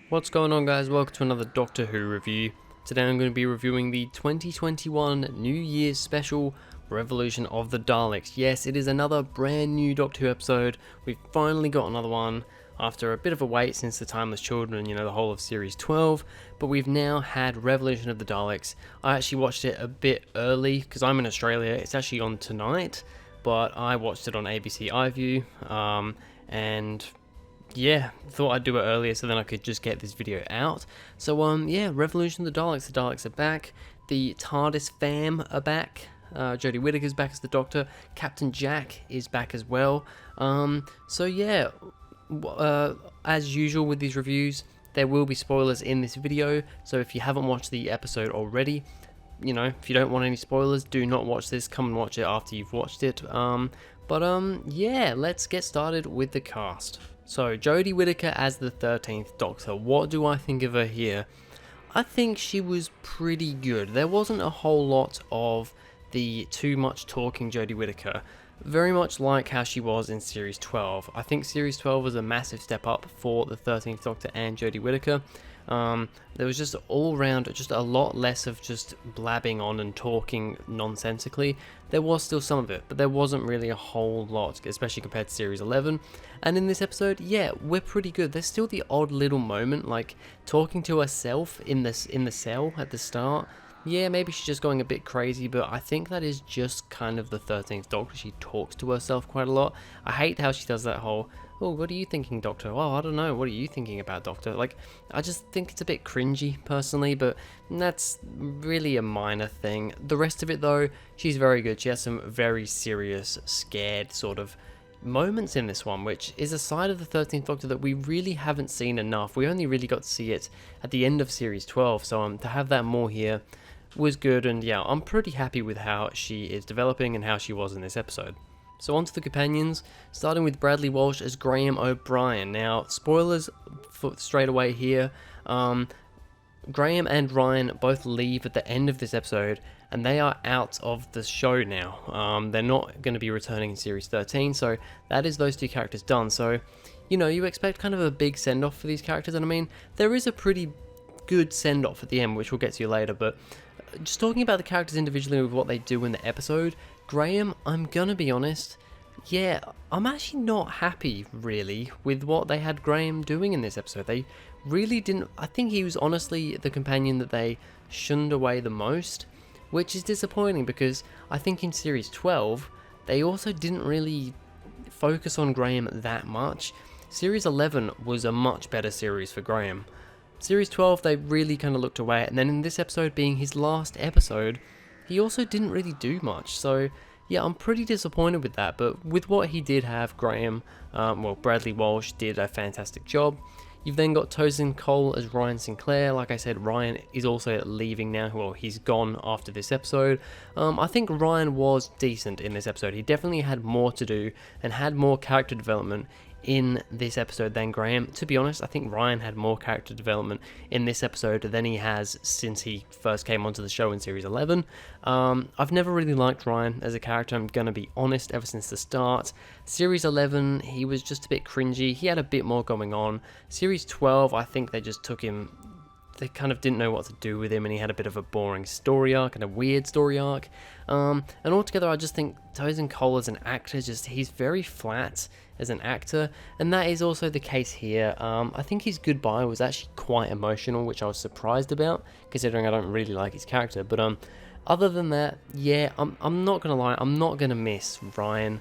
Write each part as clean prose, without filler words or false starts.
What's going on, guys? Welcome to another Doctor Who review. Today I'm going to be reviewing the 2021 New Year's special, Revolution of the Daleks. Yes, it is another brand new Doctor Who episode. We've finally got another one after a bit of a wait since the Timeless Children, the whole of Series 12, but we've now had Revolution of the Daleks. I actually watched it a bit early because I'm in Australia. It's actually on tonight, but I watched it on ABC iView, and yeah, thought I'd do it earlier so then I could just get this video out. So yeah, Revolution of the Daleks are back. The TARDIS fam are back. Jodie Whittaker's back as the Doctor. Captain Jack is back as well. So yeah, as usual with these reviews, there will be spoilers in this video. So if you haven't watched the episode already, if you don't want any spoilers, do not watch this. Come and watch it after you've watched it. Yeah, let's get started with the cast. So, Jodie Whittaker as the 13th Doctor. What do I think of her here? I think she was pretty good. There wasn't a whole lot of the too much talking Jodie Whittaker. Very much like how she was in Series 12. I think Series 12 was a massive step up for the 13th Doctor and Jodie Whittaker. There was just all around just a lot less of just blabbing on and talking nonsensically. There was still some of it, but there wasn't really a whole lot, especially compared to Series 11. And in this episode, yeah, we're pretty good. There's still the odd little moment, like talking to herself in the cell at the start. Yeah, maybe she's just going a bit crazy, but I think that is just kind of the 13th Doctor. She talks to herself quite a lot. I hate how she does that whole, oh, what are you thinking, Doctor? Oh, I don't know, what are you thinking about, Doctor? Like, I just think it's a bit cringy, personally, but that's really a minor thing. The rest of it, though, she's very good. She has some very serious, scared sort of moments in this one, which is a side of the 13th Doctor that we really haven't seen enough. We only really got to see it at the end of Series 12, so to have that more here was good, and yeah, I'm pretty happy with how she is developing and how she was in this episode. So on to the companions, starting with Bradley Walsh as Graham O'Brien. Now, spoilers straight away here. Graham and Ryan both leave at the end of this episode, and they are out of the show now. They're not going to be returning in Series 13, so that is those two characters done. So, you expect kind of a big send-off for these characters, and I mean, there is a pretty good send-off at the end, which we'll get to later, but just talking about the characters individually with what they do in the episode, Graham, I'm gonna be honest, yeah, I'm actually not happy, really, with what they had Graham doing in this episode. They really didn't. I think he was honestly the companion that they shunned away the most, which is disappointing because I think in Series 12, they also didn't really focus on Graham that much. Series 11 was a much better series for Graham. Series 12, they really kind of looked away, and then in this episode being his last episode, he also didn't really do much. So, yeah, I'm pretty disappointed with that, but with what he did have, Graham, Bradley Walsh did a fantastic job. You've then got Tosin Cole as Ryan Sinclair. Like I said, Ryan is also leaving now. Well, he's gone after this episode. I think Ryan was decent in this episode. He definitely had more to do and had more character development in this episode than Graham. To be honest, I think Ryan had more character development in this episode than he has since he first came onto the show in Series 11. I've never really liked Ryan as a character, I'm gonna be honest, ever since the start. Series 11, he was just a bit cringy. He had a bit more going on. Series 12, I think they just took him, they kind of didn't know what to do with him, and he had a bit of a boring story arc and a weird story arc. And altogether, I just think Tosin Cole as an actor, he's very flat as an actor, and that is also the case here. I think his goodbye was actually quite emotional, which I was surprised about, considering I don't really like his character. But other than that, yeah, I'm not gonna lie, I'm not gonna miss Ryan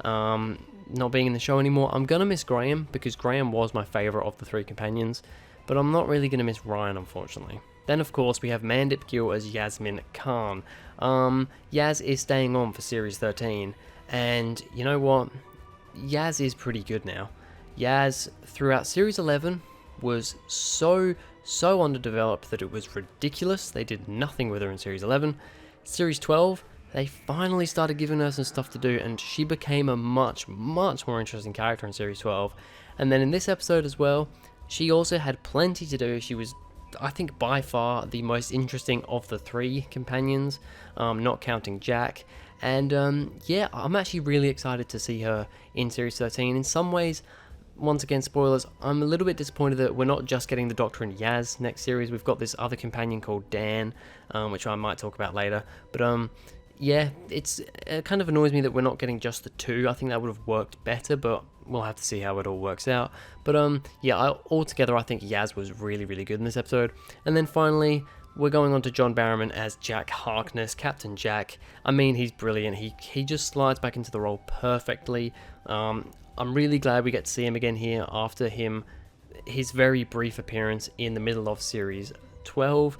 not being in the show anymore. I'm gonna miss Graham, because Graham was my favourite of the three companions, but I'm not really gonna miss Ryan, unfortunately. Then, of course, we have Mandip Gill as Yasmin Khan. Yaz is staying on for Series 13, and you know what? Yaz is pretty good now. Yaz, throughout Series 11, was so underdeveloped that it was ridiculous. They did nothing with her in Series 11. Series 12, they finally started giving her some stuff to do, and she became a much more interesting character in Series 12. And then in this episode as well, she also had plenty to do. She was, I think, by far the most interesting of the three companions, not counting Jack. And yeah, I'm actually really excited to see her in Series 13. In some ways, once again, spoilers, I'm a little bit disappointed that we're not just getting the Doctor and Yaz next series. We've got this other companion called Dan, which I might talk about later. But yeah, it kind of annoys me that we're not getting just the two. I think that would have worked better, but we'll have to see how it all works out. But yeah, altogether I think Yaz was really, really good in this episode. And then finally, we're going on to John Barrowman as Jack Harkness, Captain Jack. I mean, he's brilliant. He just slides back into the role perfectly. I'm really glad we get to see him again here after his very brief appearance in the middle of series 12.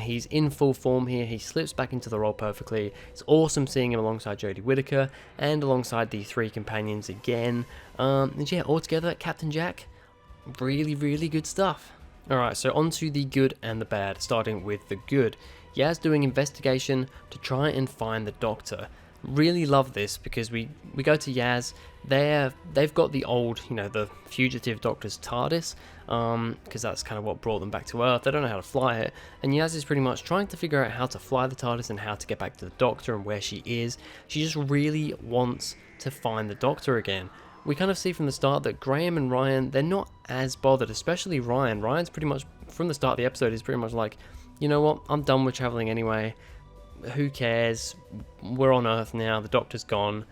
He's in full form here. He slips back into the role perfectly. It's awesome seeing him alongside Jodie Whittaker and alongside the three companions again. And yeah, altogether, Captain Jack, really, really good stuff. Alright, so on to the good and the bad, starting with the good. Yaz doing investigation to try and find the Doctor. Really love this because we go to Yaz. They've got the old, the fugitive Doctor's TARDIS, because that's kind of what brought them back to Earth. They don't know how to fly it, and Yaz is pretty much trying to figure out how to fly the TARDIS and how to get back to the Doctor and where she is. She just really wants to find the Doctor again. We kind of see from the start that Graham and Ryan, they're not as bothered, especially Ryan. Ryan's pretty much, from the start of the episode, is pretty much like, you know what, I'm done with travelling anyway. Who cares? We're on Earth now, the Doctor's gone.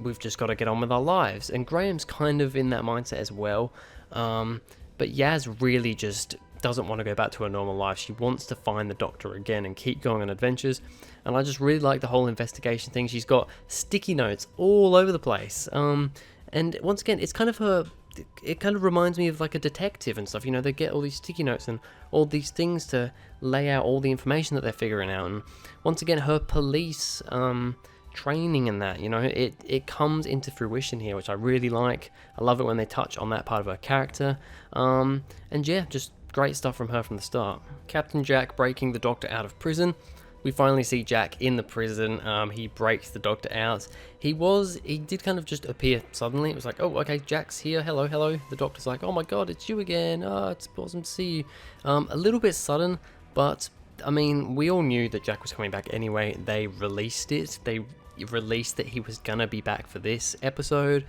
We've just got to get on with our lives. And Graham's kind of in that mindset as well. But Yaz really just doesn't want to go back to her normal life. She wants to find the Doctor again and keep going on adventures. And I just really like the whole investigation thing. She's got sticky notes all over the place. And once again, it's kind of it kind of reminds me of like a detective and stuff. They get all these sticky notes and all these things to lay out all the information that they're figuring out. And once again, her police training and that, it comes into fruition here, which I really like. I love it when they touch on that part of her character. And yeah, just great stuff from her from the start. Captain Jack breaking the Doctor out of prison. We finally see Jack in the prison. He breaks the Doctor out. He did kind of just appear suddenly. It was like, oh, okay, Jack's here. Hello, hello. The Doctor's like, oh my God, it's you again. Oh, it's awesome to see you. A little bit sudden, but I mean, we all knew that Jack was coming back anyway. They released it. They released that he was gonna be back for this episode.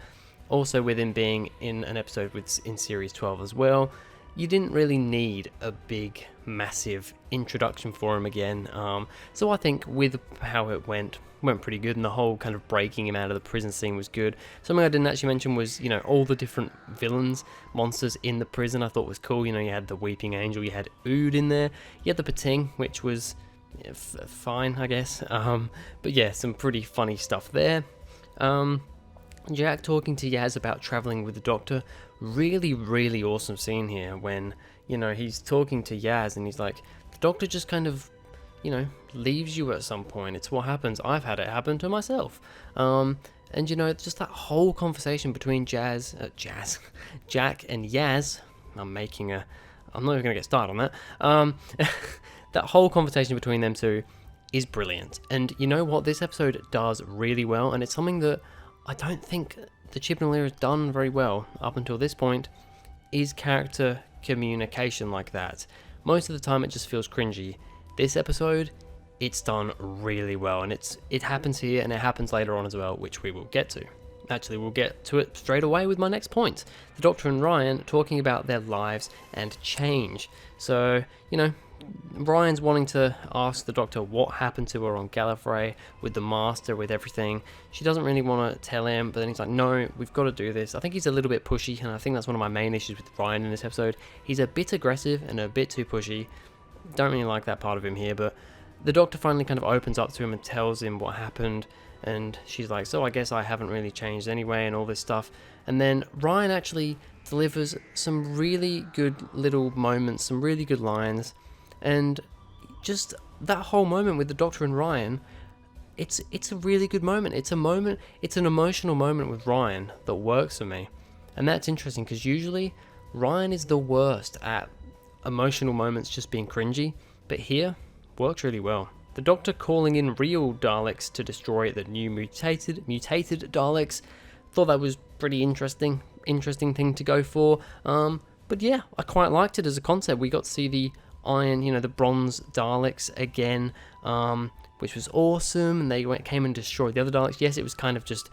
Also, with him being in an episode in series 12 as well. You didn't really need a big, massive introduction for him again. So I think with how it went pretty good, and the whole kind of breaking him out of the prison scene was good. Something I didn't actually mention was, all the different villains, monsters in the prison I thought was cool. You had the Weeping Angel, you had Ood in there, you had the Pating, which was fine, I guess. But yeah, some pretty funny stuff there. Jack talking to Yaz about travelling with the Doctor. Really, really awesome scene here when, he's talking to Yaz and he's like, the Doctor just kind of, leaves you at some point. It's what happens. I've had it happen to myself. And, just that whole conversation between Jack and Yaz. I'm not even going to get started on that. That whole conversation between them two is brilliant. And you know what? This episode does really well, and it's something that I don't think the Chibnall era has done very well up until this point, is character communication like that. Most of the time it just feels cringy. This episode, it's done really well, and it happens here and it happens later on as well, which we will get to. Actually, we'll get to it straight away with my next point. The Doctor and Ryan talking about their lives and change. So, Ryan's wanting to ask the Doctor what happened to her on Gallifrey with the Master, with everything. She doesn't really want to tell him, but then he's like, no, we've got to do this. I think he's a little bit pushy, and I think that's one of my main issues with Ryan in this episode. He's a bit aggressive and a bit too pushy. Don't really like that part of him here, but the Doctor finally kind of opens up to him and tells him what happened, and she's like, so I guess I haven't really changed anyway, and all this stuff. And then Ryan actually delivers some really good little moments, some really good lines. And just that whole moment with the Doctor and Ryan, it's a really good moment. It's an emotional moment with Ryan that works for me. And that's interesting because usually Ryan is the worst at emotional moments just being cringy, but here, works really well. The Doctor calling in real Daleks to destroy the new mutated Daleks, thought that was pretty interesting thing to go for. But yeah, I quite liked it as a concept. We got to see the iron, the bronze Daleks again, which was awesome, and they came and destroyed the other Daleks. Yes, it was kind of just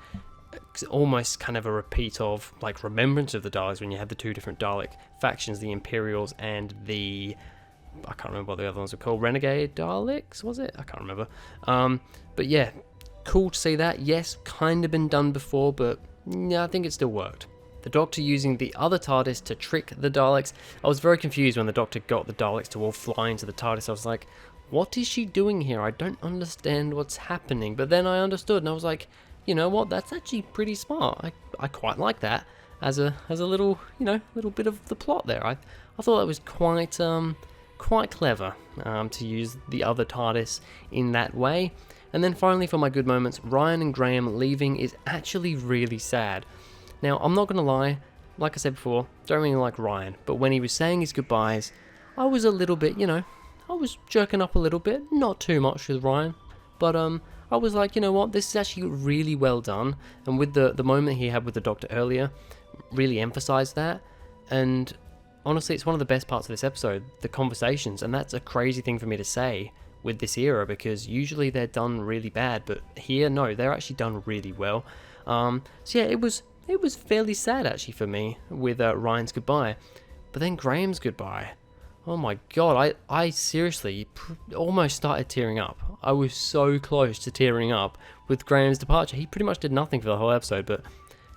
almost kind of a repeat of like Remembrance of the Daleks, when you had the two different Dalek factions, the Imperials and the, I can't remember what the other ones were called, Renegade Daleks, was it? I can't remember. But yeah, cool to see that. Yes, kind of been done before, but yeah, I think it still worked. The Doctor using the other TARDIS to trick the Daleks. I was very confused when the Doctor got the Daleks to all fly into the TARDIS. I was like, what is she doing here? I don't understand what's happening. But then I understood, and I was like, you know what? That's actually pretty smart. I quite like that as a little, little bit of the plot there. I thought that was quite clever to use the other TARDIS in that way. And then finally, for my good moments, Ryan and Graham leaving is actually really sad. Now, I'm not going to lie, like I said before, don't really like Ryan, but when he was saying his goodbyes, I was a little bit, I was jerking up a little bit, not too much with Ryan, but I was like, you know what, this is actually really well done, and with the moment he had with the Doctor earlier, really emphasised that, and honestly, it's one of the best parts of this episode, the conversations, and that's a crazy thing for me to say with this era, because usually they're done really bad, but here, no, they're actually done really well. So yeah, it was fairly sad actually for me with Ryan's goodbye, but then Graham's goodbye. Oh my god, I seriously almost started tearing up. I was so close to tearing up with Graham's departure. He pretty much did nothing for the whole episode, but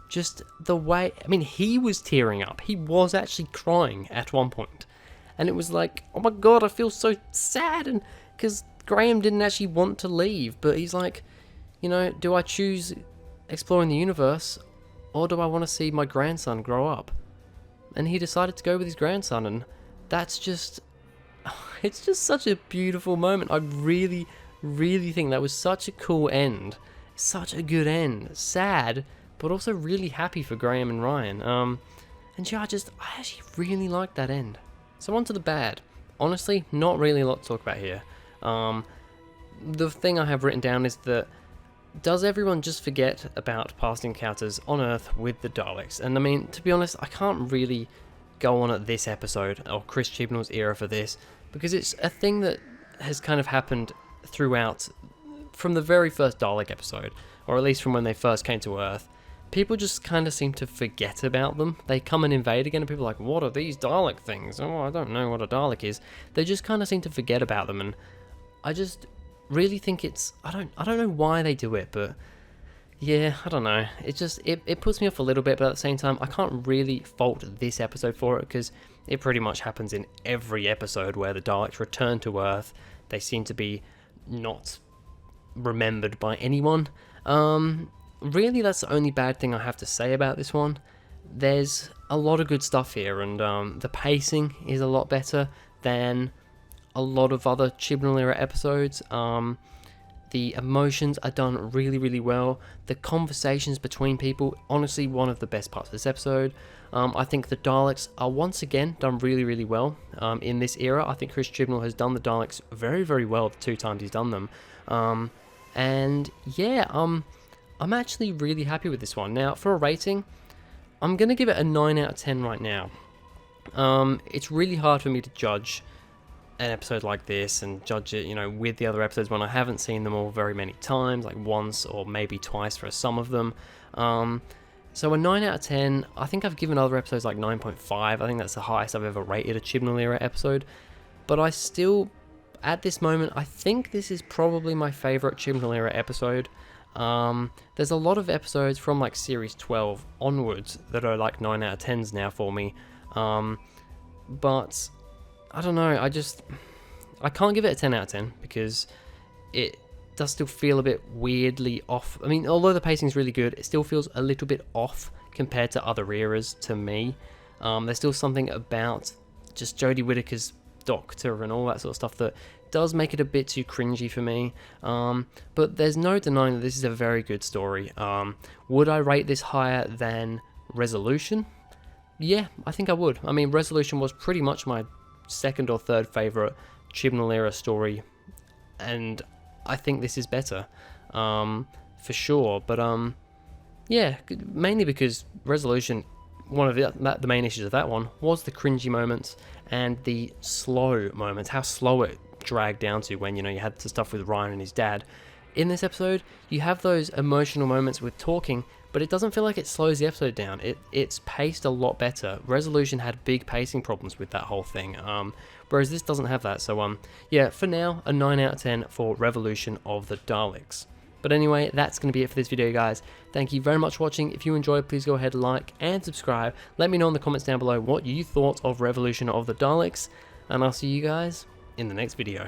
just the way, I mean, he was tearing up. He was actually crying at one point, and it was like, oh my god, I feel so sad, and because Graham didn't actually want to leave, but he's like, do I choose exploring the universe, or do I want to see my grandson grow up? And he decided to go with his grandson, and that's just, it's just such a beautiful moment. I really, really think that was such a cool end. Such a good end. Sad, but also really happy for Graham and Ryan. And yeah, I actually really liked that end. So on to the bad. Honestly, not really a lot to talk about here. The thing I have written down is that, does everyone just forget about past encounters on Earth with the Daleks? And I mean, to be honest, I can't really go on at this episode, or Chris Chibnall's era for this, because it's a thing that has kind of happened throughout, from the very first Dalek episode, or at least from when they first came to Earth. People just kind of seem to forget about them. They come and invade again, and people are like, what are these Dalek things? Oh, I don't know what a Dalek is. They just kind of seem to forget about them, and I just really think it's, I don't know why they do it, but yeah, I don't know. It just, it puts me off a little bit, but at the same time, I can't really fault this episode for it, because it pretty much happens in every episode where the Daleks return to Earth. They seem to be not remembered by anyone. Really, that's the only bad thing I have to say about this one. There's a lot of good stuff here, and the pacing is a lot better than a lot of other Chibnall era episodes. The emotions are done really, really well. The conversations between people, honestly, one of the best parts of this episode. I think the Daleks are once again done really, really well in this era. I think Chris Chibnall has done the Daleks very, very well the two times he's done them. And yeah, I'm actually really happy with this one. Now, for a rating, I'm going to give it a 9 out of 10 right now. It's really hard for me to judge an episode like this and judge it, with the other episodes when I haven't seen them all very many times, like once or maybe twice for some of them. So a 9 out of 10, I think I've given other episodes like 9.5. I think that's the highest I've ever rated a Chibnall era episode. But I still, at this moment, I think this is probably my favourite Chibnall era episode. There's a lot of episodes from like series 12 onwards that are like 9 out of 10s now for me. But I don't know, I can't give it a 10 out of 10 because it does still feel a bit weirdly off. I mean, although the pacing is really good, it still feels a little bit off compared to other eras to me. There's still something about just Jodie Whittaker's Doctor and all that sort of stuff that does make it a bit too cringy for me. But there's no denying that this is a very good story. Would I rate this higher than Resolution? Yeah, I think I would. I mean, Resolution was pretty much my second or third favourite Chibnall era story, and I think this is better, for sure. But yeah, mainly because Resolution, one of the main issues of that one was the cringy moments and the slow moments, how slow it dragged down to when, you had the stuff with Ryan and his dad. In this episode, you have those emotional moments with talking, but it doesn't feel like it slows the episode down. It's paced a lot better. Resolution had big pacing problems with that whole thing, whereas this doesn't have that. So yeah, for now, a 9 out of 10 for Revolution of the Daleks. But anyway, that's going to be it for this video, guys. Thank you very much for watching. If you enjoyed, please go ahead, like and subscribe. Let me know in the comments down below what you thought of Revolution of the Daleks, and I'll see you guys in the next video.